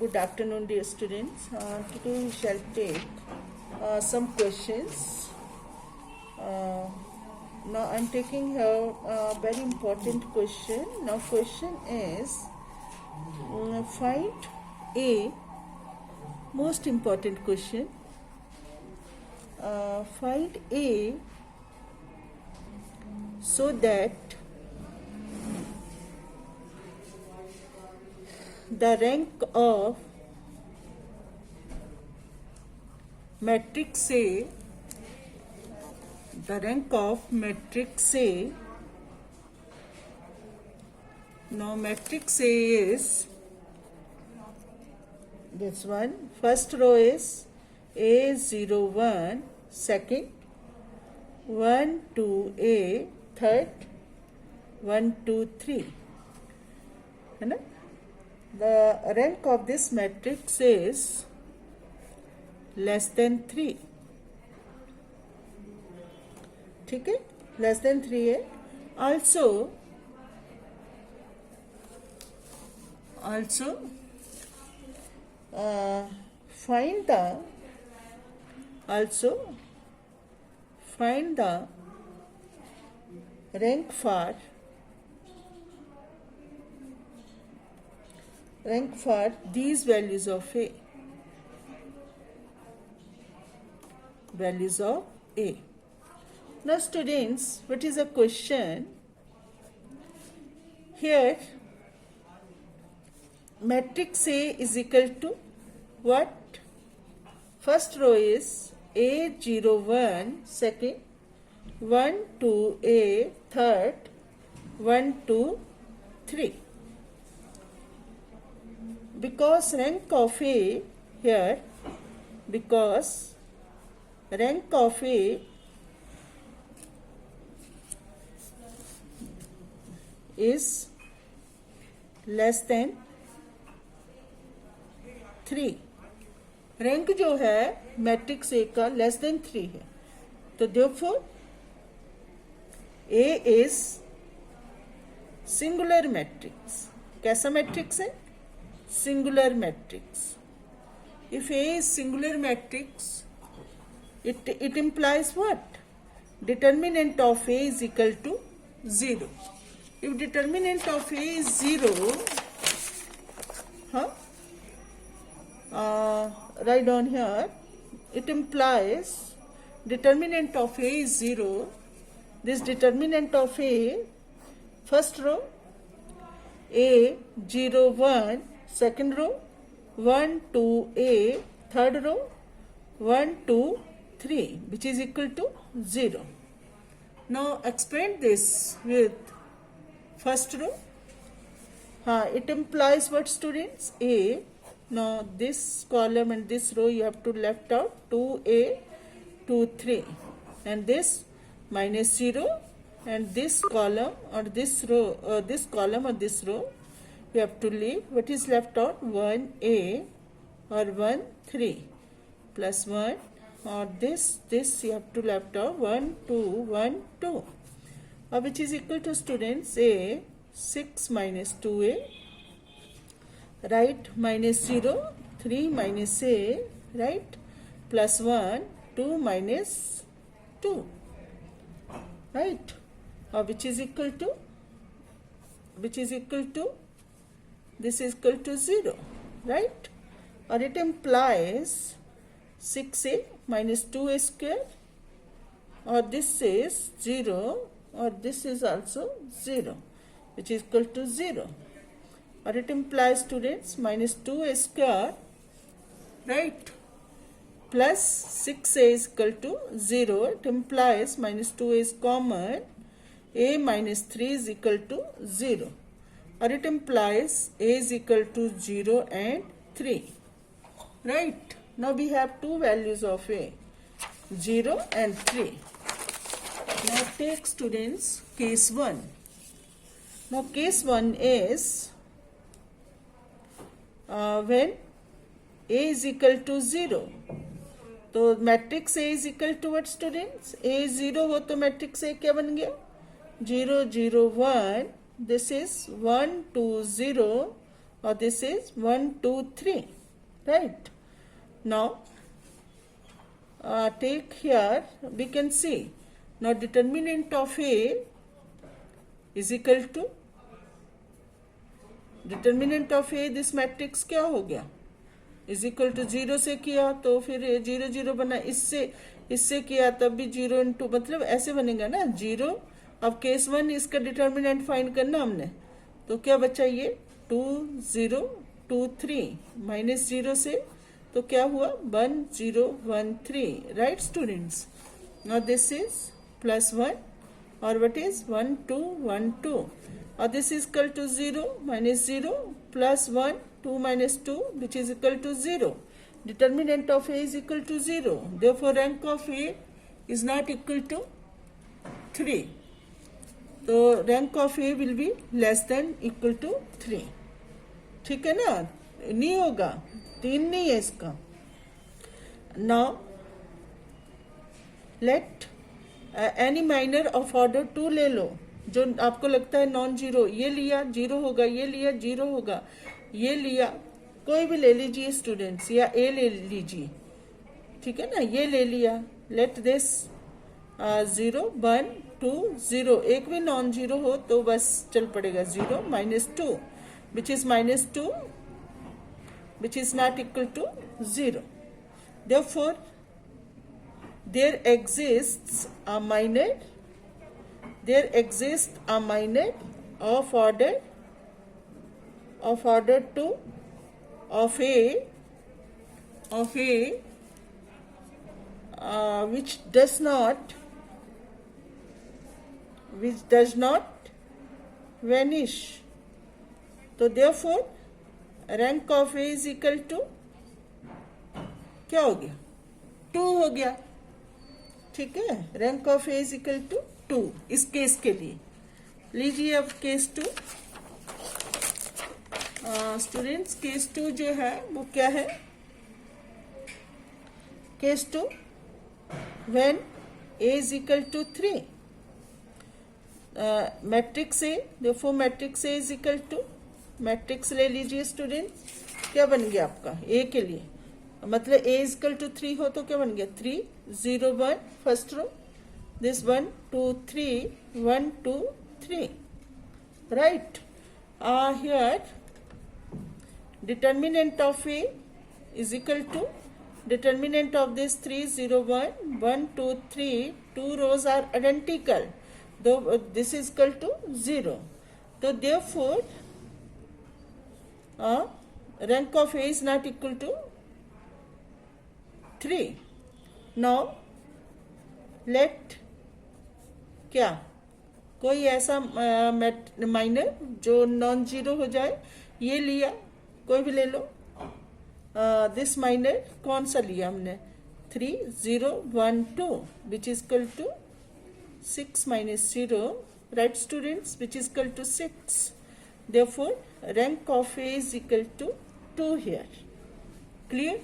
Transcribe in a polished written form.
Good afternoon, dear students. Today we shall take some questions. Now I am taking here a very important question. Now question is find a most important question. Find a so that the rank of matrix A, the rank of matrix A. Now matrix A is this one. First row is A01, second 1 2 A, third 1 2 3. है ना? The rank of this matrix is less than 3. ठीक है, less than 3 है. Also find the rank for these values of A. Now students, what is a question? Here matrix A is equal to what? First row is A01, second 1 2 A, third 1 2 3. Because rank of A here, because rank of A is less than 3. Rank जो है matrix A का less than 3 है, तो therefore A is singular matrix. कैसा matrix है? Singular matrix. If A is singular matrix, it implies what? Determinant of A is equal to 0. If determinant of A is 0, write down here, it implies determinant of A is 0. This determinant of A, first row A01, second row 1 2 A, third row 1 2 3, which is equal to 0. Now expand this with first row. It implies what, students? A. Now this column and this row you have to left out 2A 2 3, and this minus 0, and this column or this row this column or this row you have to leave. What is left out? 1A or 1 3 plus 1, or this you have to left out 1 2 1 2, which is equal to, students, A 6 minus 2A, right, minus 0 3 minus A, right, plus 1 2 minus 2, right, which is equal to this is equal to 0, right? Or it implies 6A minus 2A square, or this is 0, or this is also 0, which is equal to 0. Or it implies, students, minus 2A square, right, plus 6A is equal to 0. It implies minus 2A is common, A minus 3 is equal to 0. Or it implies A is equal to 0 and 3, right? Now we have two values of A, 0 and 3. Now take, students, case 1. Now case 1 is when A is equal to 0. तो matrix A is equal to what, students? A 0 हो तो matrix A क्या बन गया? 0 0 1. This is 1 2 0 or this is 1, 2, 3, right? Now take here, we can see now determinant of A is equal to determinant of A, this matrix क्या हो गया, is equal to 0 से किया तो फिर 0 0 बना, इससे किया तब भी 0 इंटू, मतलब ऐसे बनेगा ना 0. अब केस 1 इसका डिटर्मिनेंट फाइंड करना हमने, तो क्या बचा ये 2 0 2 3 माइनस 0 से, तो क्या हुआ 1 0 1 3, right students. Now this is plus 1 और व्हाट इज 1 2 1 2, और this is equal to 0 minus 0 plus 1 2 minus 2 which is equal to 0. Determinant of A is equal to 0. Therefore rank of A is not equal to 3. So rank of A will be less than equal to 3. ठीक है ना, नहीं होगा, 3 नहीं है इसका. Now let any minor of order 2 ले लो, जो आपको लगता है नॉन जीरो, ये लिया 0 होगा, ये लिया 0 होगा, ये लिया, कोई भी ले लीजिए स्टूडेंट्स, या ए ले लीजिए, ठीक है ना, ये ले लिया. लेट दिस 0 1 2 0, एक भी नॉन जीरो हो तो बस चल पड़ेगा 0 minus 2 which is minus 2 which is not equal to 0. Therefore there exists a minor of order 2 of A which does not vanish. तो therefore rank of A is equal to क्या हो गया 2 हो गया, ठीक है. Rank of A is equal to 2 इस case के लिए. लीजिए अब केस 2. स्टूडेंट्स केस 2 जो है वो क्या है, case 2 when A is equal to 3, matrix A, therefore matrix A is equal to, matrix ले लीजिए स्टूडेंट्स, क्या बन गया आपका ए के लिए, मतलब ए इज इक्वल टू 3 हो तो क्या बन गया 3 0 1 first row, this 1 2 3 1 2 3, right. Here determinant of A is equal to determinant of this 3 0 1 1 2 3, 2 rows are identical, though this is equal to 0. So therefore rank of A is not equal to 3. Now let क्या कोई ऐसा minor जो non zero हो जाए, ये लिया, कोई भी ले लो. दिस माइनर कौन सा लिया हमने 3 0 1 2 which is equal to 6 minus 0, right students, which is equal to 6. Therefore rank of A is equal to 2 here. Clear?